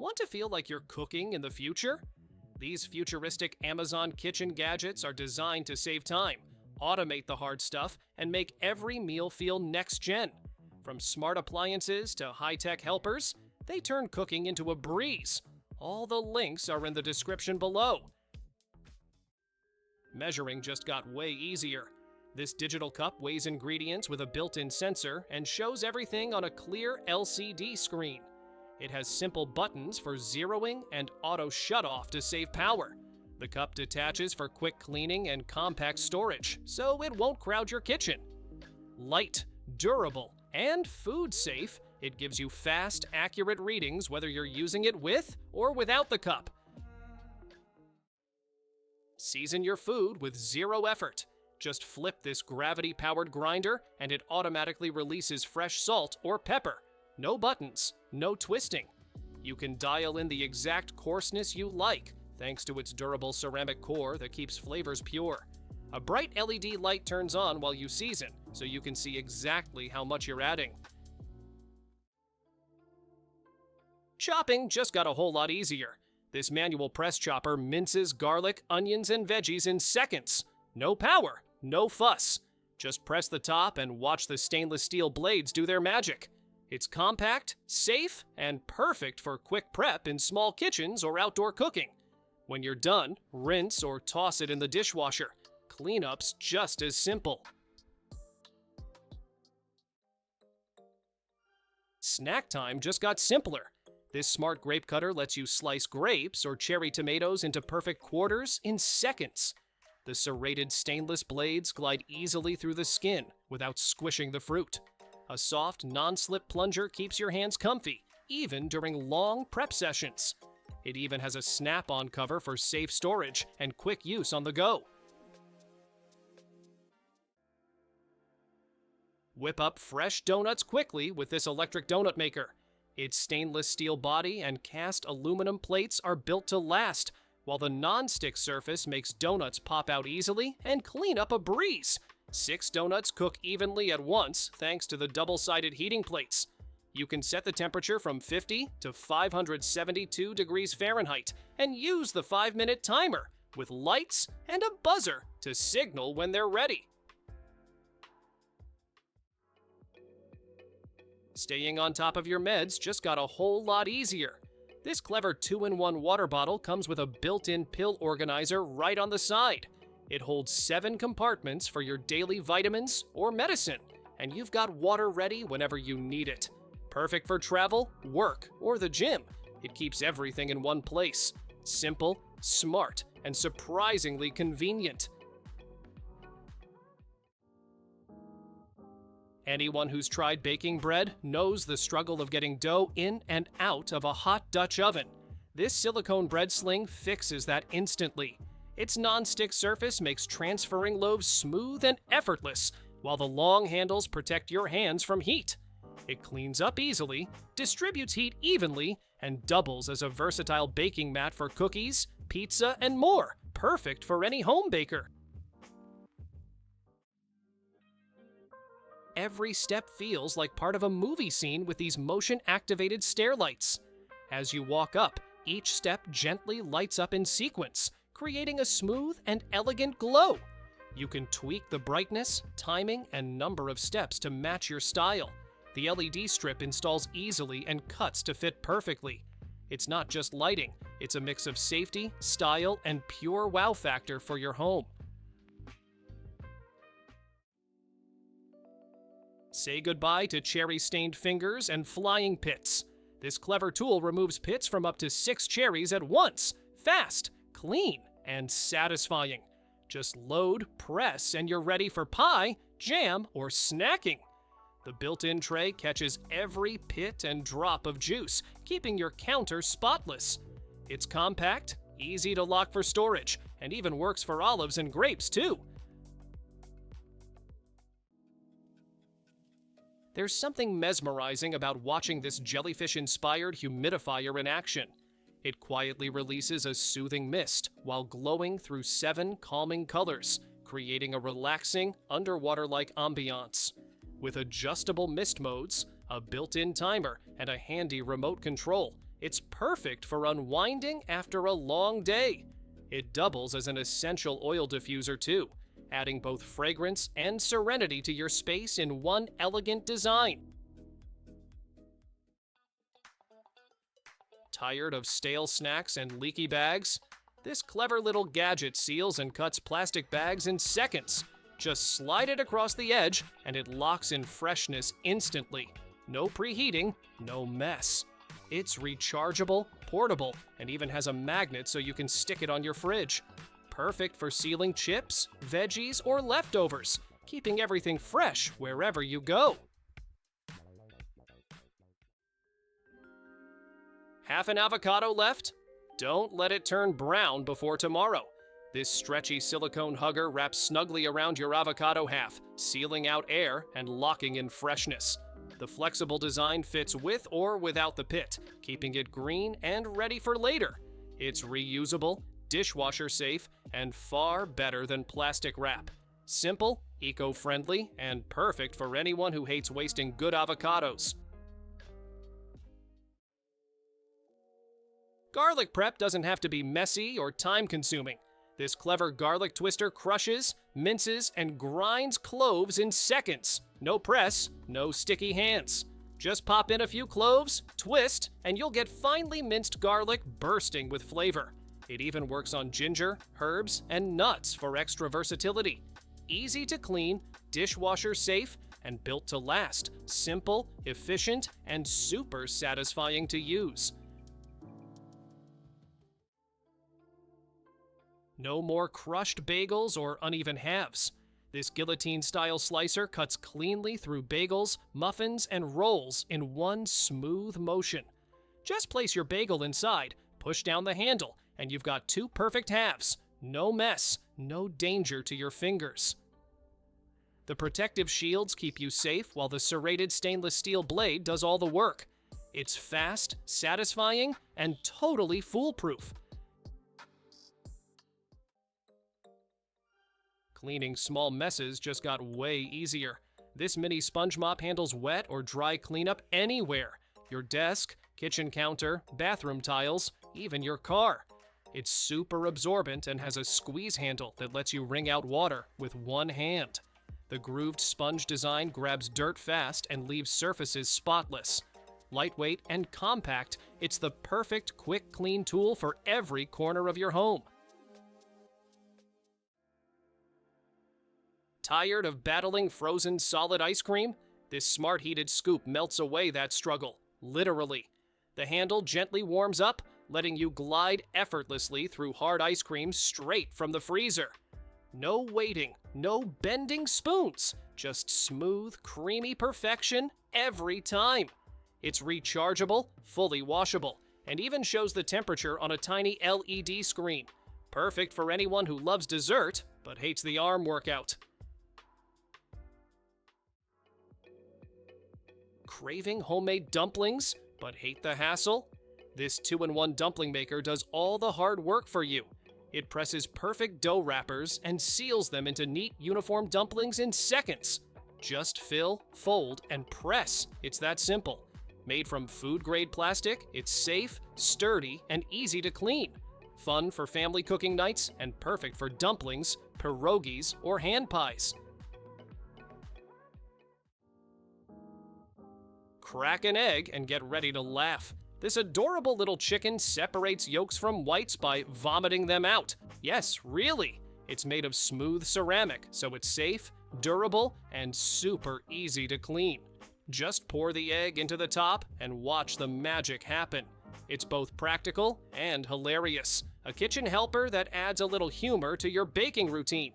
Want to feel like you're cooking in the future? These futuristic Amazon kitchen gadgets are designed to save time, automate the hard stuff, and make every meal feel next-gen. From smart appliances to high-tech helpers, they turn cooking into a breeze. All the links are in the description below. Measuring just got way easier. This digital cup weighs ingredients with a built-in sensor and shows everything on a clear LCD screen. It has simple buttons for zeroing and auto shut-off to save power. The cup detaches for quick cleaning and compact storage, so it won't crowd your kitchen. Light, durable, and food safe, it gives you fast, accurate readings whether you're using it with or without the cup. Season your food with zero effort. Just flip this gravity-powered grinder and it automatically releases fresh salt or pepper. No buttons, no twisting. You can dial in the exact coarseness you like, thanks to its durable ceramic core that keeps flavors pure. A bright LED light turns on while you season, so you can see exactly how much you're adding. Chopping just got a whole lot easier. This manual press chopper minces garlic, onions, and veggies in seconds. No power, no fuss. Just press the top and watch the stainless steel blades do their magic. It's compact, safe, and perfect for quick prep in small kitchens or outdoor cooking. When you're done, rinse or toss it in the dishwasher. Cleanup's just as simple. Snack time just got simpler. This smart grape cutter lets you slice grapes or cherry tomatoes into perfect quarters in seconds. The serrated stainless blades glide easily through the skin without squishing the fruit. A soft, non-slip plunger keeps your hands comfy, even during long prep sessions. It even has a snap-on cover for safe storage and quick use on the go. Whip up fresh donuts quickly with this electric donut maker. Its stainless steel body and cast aluminum plates are built to last, while the non-stick surface makes donuts pop out easily and clean up a breeze. 6 donuts cook evenly at once thanks to the double-sided heating plates. You can set the temperature from 50 to 572 degrees Fahrenheit and use the 5-minute timer with lights and a buzzer to signal when they're ready. Staying on top of your meds just got a whole lot easier. This clever 2-in-1 water bottle comes with a built-in pill organizer right on the side. It holds 7 compartments for your daily vitamins or medicine, and you've got water ready whenever you need it. Perfect for travel, work, or the gym. It keeps everything in one place. Simple, smart, and surprisingly convenient. Anyone who's tried baking bread knows the struggle of getting dough in and out of a hot Dutch oven. This silicone bread sling fixes that instantly. Its non-stick surface makes transferring loaves smooth and effortless, while the long handles protect your hands from heat. It cleans up easily, distributes heat evenly, and doubles as a versatile baking mat for cookies, pizza, and more, perfect for any home baker. Every step feels like part of a movie scene with these motion-activated stair lights. As you walk up, each step gently lights up in sequence, creating a smooth and elegant glow. You can tweak the brightness, timing, and number of steps to match your style. The LED strip installs easily and cuts to fit perfectly. It's not just lighting, it's a mix of safety, style, and pure wow factor for your home. Say goodbye to cherry-stained fingers and flying pits. This clever tool removes pits from up to 6 cherries at once, fast, clean, and satisfying. Just load, press, and you're ready for pie, jam, or snacking. The built-in tray catches every pit and drop of juice, keeping your counter spotless. It's compact, easy to lock for storage, and even works for olives and grapes too. There's something mesmerizing about watching this jellyfish-inspired humidifier in action. It quietly releases a soothing mist while glowing through 7 calming colors, creating a relaxing, underwater-like ambiance. With adjustable mist modes, a built-in timer, and a handy remote control, It's perfect for unwinding after a long day. It doubles as an essential oil diffuser too, adding both fragrance and serenity to your space in one elegant design. Tired of stale snacks and leaky bags? This clever little gadget seals and cuts plastic bags in seconds. Just slide it across the edge and it locks in freshness instantly. No preheating, no mess. It's rechargeable, portable, and even has a magnet so you can stick it on your fridge. Perfect for sealing chips, veggies, or leftovers, keeping everything fresh wherever you go. Half an avocado left? Don't let it turn brown before tomorrow. This stretchy silicone hugger wraps snugly around your avocado half, sealing out air and locking in freshness. The flexible design fits with or without the pit, keeping it green and ready for later. It's reusable, dishwasher safe, and far better than plastic wrap. Simple, eco-friendly, and perfect for anyone who hates wasting good avocados. Garlic prep doesn't have to be messy or time-consuming. This clever garlic twister crushes, minces, and grinds cloves in seconds. No press, no sticky hands. Just pop in a few cloves, twist, and you'll get finely minced garlic bursting with flavor. It even works on ginger, herbs, and nuts for extra versatility. Easy to clean, dishwasher safe, and built to last. Simple, efficient, and super satisfying to use. No more crushed bagels or uneven halves. This guillotine-style slicer cuts cleanly through bagels, muffins, and rolls in one smooth motion. Just place your bagel inside, push down the handle, and you've got two perfect halves. No mess, no danger to your fingers. The protective shields keep you safe while the serrated stainless steel blade does all the work. It's fast, satisfying, and totally foolproof. Cleaning small messes just got way easier. This mini sponge mop handles wet or dry cleanup anywhere. Your desk, kitchen counter, bathroom tiles, even your car. It's super absorbent and has a squeeze handle that lets you wring out water with one hand. The grooved sponge design grabs dirt fast and leaves surfaces spotless. Lightweight and compact, it's the perfect quick clean tool for every corner of your home. Tired of battling frozen solid ice cream? This smart heated scoop melts away that struggle, literally. The handle gently warms up, letting you glide effortlessly through hard ice cream straight from the freezer. No waiting, no bending spoons, just smooth, creamy perfection every time. It's rechargeable, fully washable, and even shows the temperature on a tiny LED screen. Perfect for anyone who loves dessert but hates the arm workout. Craving homemade dumplings, but hate the hassle? This 2-in-1 dumpling maker does all the hard work for you. It presses perfect dough wrappers and seals them into neat, uniform dumplings in seconds. Just fill, fold, and press. It's that simple. Made from food-grade plastic, it's safe, sturdy, and easy to clean. Fun for family cooking nights and perfect for dumplings, pierogies, or hand pies. Crack an egg and get ready to laugh. This adorable little chicken separates yolks from whites by vomiting them out. Yes, really. It's made of smooth ceramic, so it's safe, durable, and super easy to clean. Just pour the egg into the top and watch the magic happen. It's both practical and hilarious. A kitchen helper that adds a little humor to your baking routine.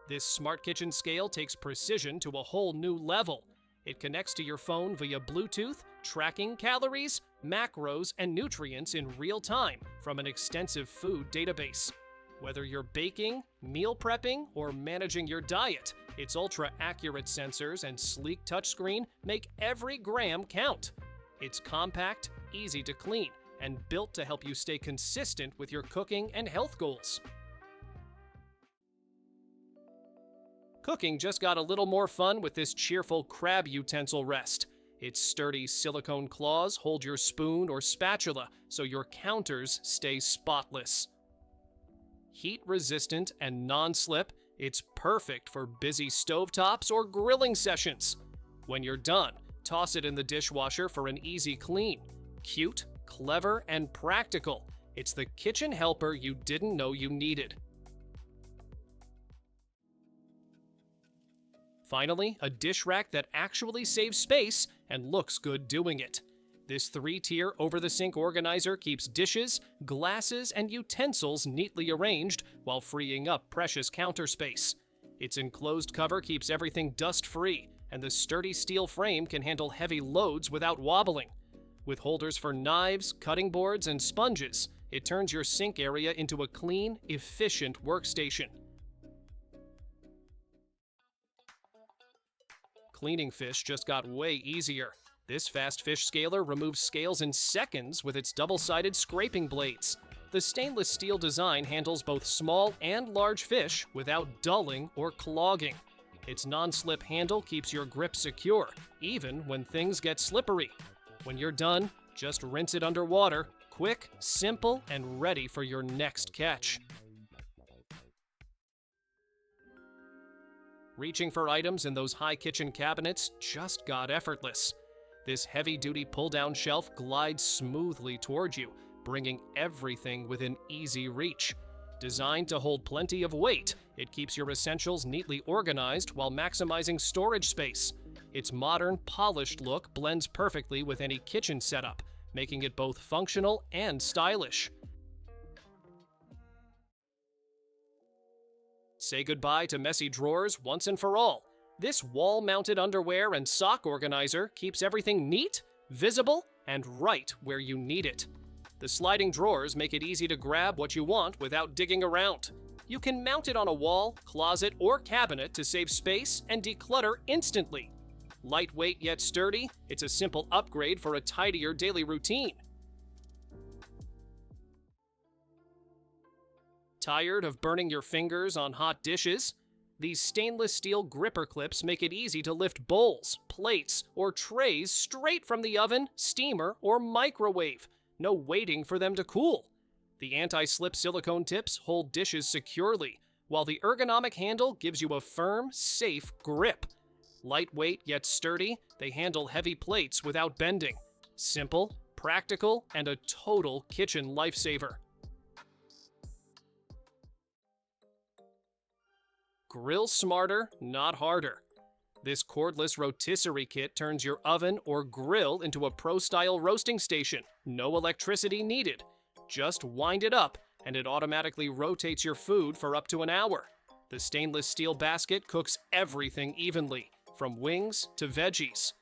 This smart kitchen scale takes precision to a whole new level. It connects to your phone via Bluetooth, tracking calories, macros, and nutrients in real time from an extensive food database. Whether you're baking, meal prepping, or managing your diet, its ultra-accurate sensors and sleek touchscreen make every gram count. It's compact, easy to clean, and built to help you stay consistent with your cooking and health goals. Cooking just got a little more fun with this cheerful crab utensil rest. Its sturdy silicone claws hold your spoon or spatula so your counters stay spotless. Heat-resistant and non-slip, it's perfect for busy stovetops or grilling sessions. When you're done, toss it in the dishwasher for an easy clean. Cute, clever, and practical. It's the kitchen helper you didn't know you needed. Finally, a dish rack that actually saves space and looks good doing it. This 3-tier over-the-sink organizer keeps dishes, glasses, and utensils neatly arranged while freeing up precious counter space. Its enclosed cover keeps everything dust-free, and the sturdy steel frame can handle heavy loads without wobbling. With holders for knives, cutting boards, and sponges, it turns your sink area into a clean, efficient workstation. Cleaning fish just got way easier. This fast fish scaler removes scales in seconds with its double-sided scraping blades. The stainless steel design handles both small and large fish without dulling or clogging. Its non-slip handle keeps your grip secure, even when things get slippery. When you're done, just rinse it underwater, quick, simple, and ready for your next catch. Reaching for items in those high kitchen cabinets just got effortless. This heavy-duty pull-down shelf glides smoothly toward you, bringing everything within easy reach. Designed to hold plenty of weight, it keeps your essentials neatly organized while maximizing storage space. Its modern, polished look blends perfectly with any kitchen setup, making it both functional and stylish. Say goodbye to messy drawers once and for all. This wall-mounted underwear and sock organizer keeps everything neat, visible, and right where you need it. The sliding drawers make it easy to grab what you want without digging around. You can mount it on a wall, closet, or cabinet to save space and declutter instantly. Lightweight yet sturdy, it's a simple upgrade for a tidier daily routine. Tired of burning your fingers on hot dishes? These stainless steel gripper clips make it easy to lift bowls, plates, or trays straight from the oven, steamer, or microwave. No waiting for them to cool. The anti-slip silicone tips hold dishes securely, while the ergonomic handle gives you a firm, safe grip. Lightweight yet sturdy, they handle heavy plates without bending. Simple, practical, and a total kitchen lifesaver. Grill smarter, not harder. This cordless rotisserie kit turns your oven or grill into a pro-style roasting station. No electricity needed. Just wind it up, and it automatically rotates your food for up to an hour. The stainless steel basket cooks everything evenly, from wings to veggies.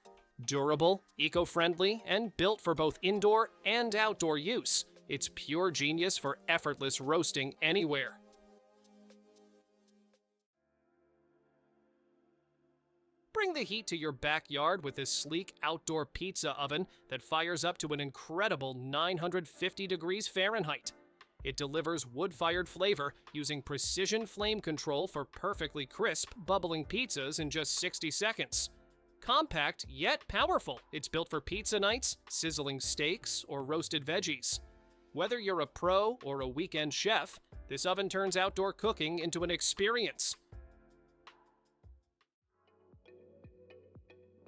Durable, eco-friendly, and built for both indoor and outdoor use. It's pure genius for effortless roasting anywhere. Bring the heat to your backyard with this sleek outdoor pizza oven that fires up to an incredible 950 degrees Fahrenheit. It delivers wood-fired flavor using precision flame control for perfectly crisp, bubbling pizzas in just 60 seconds. Compact yet powerful, it's built for pizza nights, sizzling steaks, or roasted veggies. Whether you're a pro or a weekend chef, this oven turns outdoor cooking into an experience.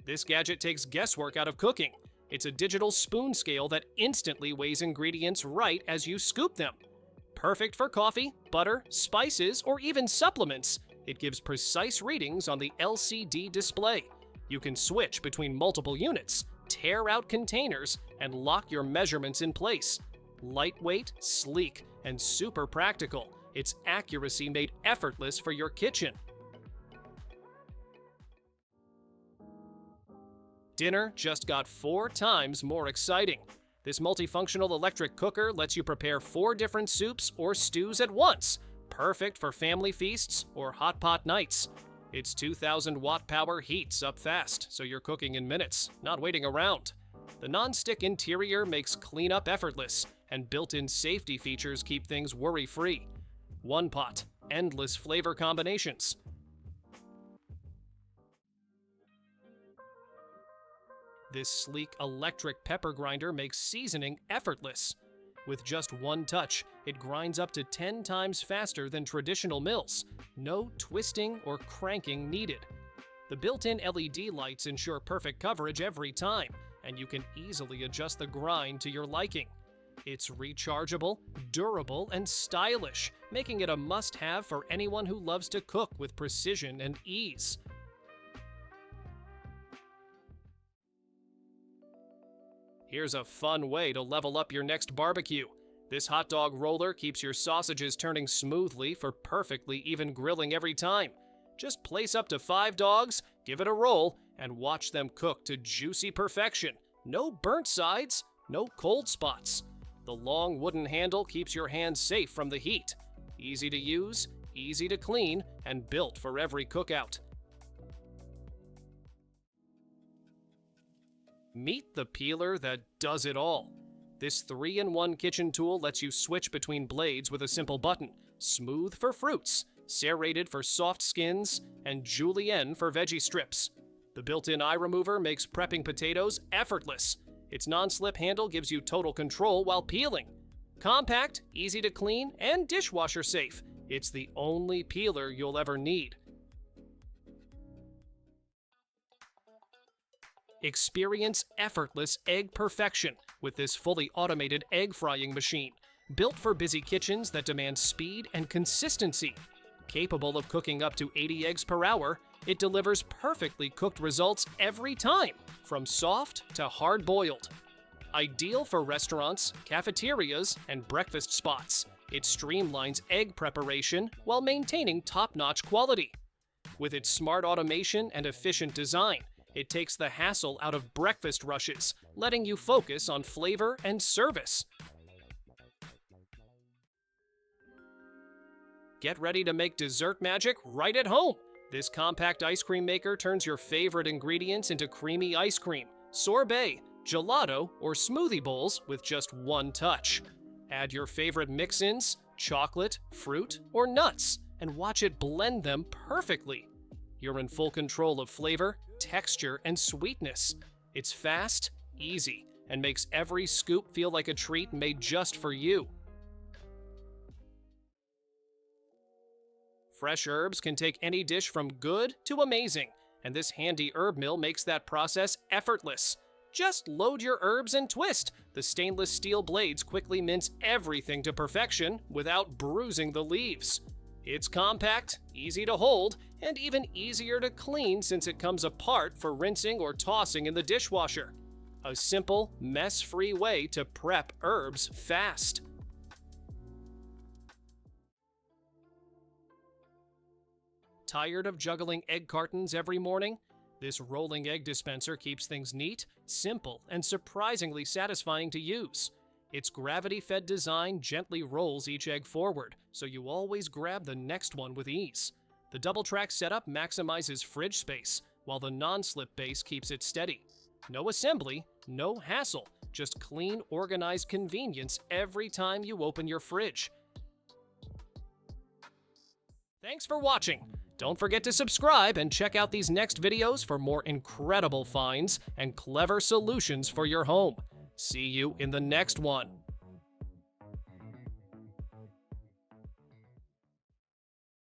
This gadget takes guesswork out of cooking. It's a digital spoon scale that instantly weighs ingredients right as you scoop them. Perfect for coffee, butter, spices, or even supplements, it gives precise readings on the LCD display. You can switch between multiple units, tear out containers, and lock your measurements in place. Lightweight, sleek, and super practical, its accuracy made effortless for your kitchen. Dinner just got 4 times more exciting. This multifunctional electric cooker lets you prepare 4 different soups or stews at once, perfect for family feasts or hot pot nights. Its 2,000-watt power heats up fast, so you're cooking in minutes, not waiting around. The non-stick interior makes cleanup effortless, and built-in safety features keep things worry-free. One pot, endless flavor combinations. This sleek electric pepper grinder makes seasoning effortless. With just one touch, it grinds up to 10 times faster than traditional mills. No twisting or cranking needed. The built-in LED lights ensure perfect coverage every time, and you can easily adjust the grind to your liking. It's rechargeable, durable, and stylish, making it a must-have for anyone who loves to cook with precision and ease. Here's a fun way to level up your next barbecue. This hot dog roller keeps your sausages turning smoothly for perfectly even grilling every time. Just place up to 5 dogs, give it a roll, and watch them cook to juicy perfection. No burnt sides, no cold spots. The long wooden handle keeps your hands safe from the heat. Easy to use, easy to clean, and built for every cookout. Meet the peeler that does it all. This 3-in-1 kitchen tool lets you switch between blades with a simple button. Smooth for fruits, serrated for soft skins, and julienne for veggie strips. The built-in eye remover makes prepping potatoes effortless. Its non-slip handle gives you total control while peeling. Compact, easy to clean, and dishwasher safe. It's the only peeler you'll ever need. Experience effortless egg perfection with this fully automated egg frying machine, built for busy kitchens that demand speed and consistency. Capable of cooking up to 80 eggs per hour, it delivers perfectly cooked results every time, from soft to hard-boiled. Ideal for restaurants, cafeterias, and breakfast spots, it streamlines egg preparation while maintaining top-notch quality. With its smart automation and efficient design, it takes the hassle out of breakfast rushes, letting you focus on flavor and service. Get ready to make dessert magic right at home. This compact ice cream maker turns your favorite ingredients into creamy ice cream, sorbet, gelato, or smoothie bowls with just one touch. Add your favorite mix-ins, chocolate, fruit, or nuts, and watch it blend them perfectly. You're in full control of flavor, texture, and sweetness. It's fast, easy, and makes every scoop feel like a treat made just for you. Fresh herbs can take any dish from good to amazing, and this handy herb mill makes that process effortless. Just load your herbs and twist. The stainless steel blades quickly mince everything to perfection without bruising the leaves. It's compact, easy to hold, and even easier to clean since it comes apart for rinsing or tossing in the dishwasher. A simple, mess-free way to prep herbs fast. Tired of juggling egg cartons every morning? This rolling egg dispenser keeps things neat, simple, and surprisingly satisfying to use. Its gravity-fed design gently rolls each egg forward, so you always grab the next one with ease. The double-track setup maximizes fridge space, while the non-slip base keeps it steady. No assembly, no hassle, just clean, organized convenience every time you open your fridge. Thanks for watching! Don't forget to subscribe and check out these next videos for more incredible finds and clever solutions for your home. See you in the next one.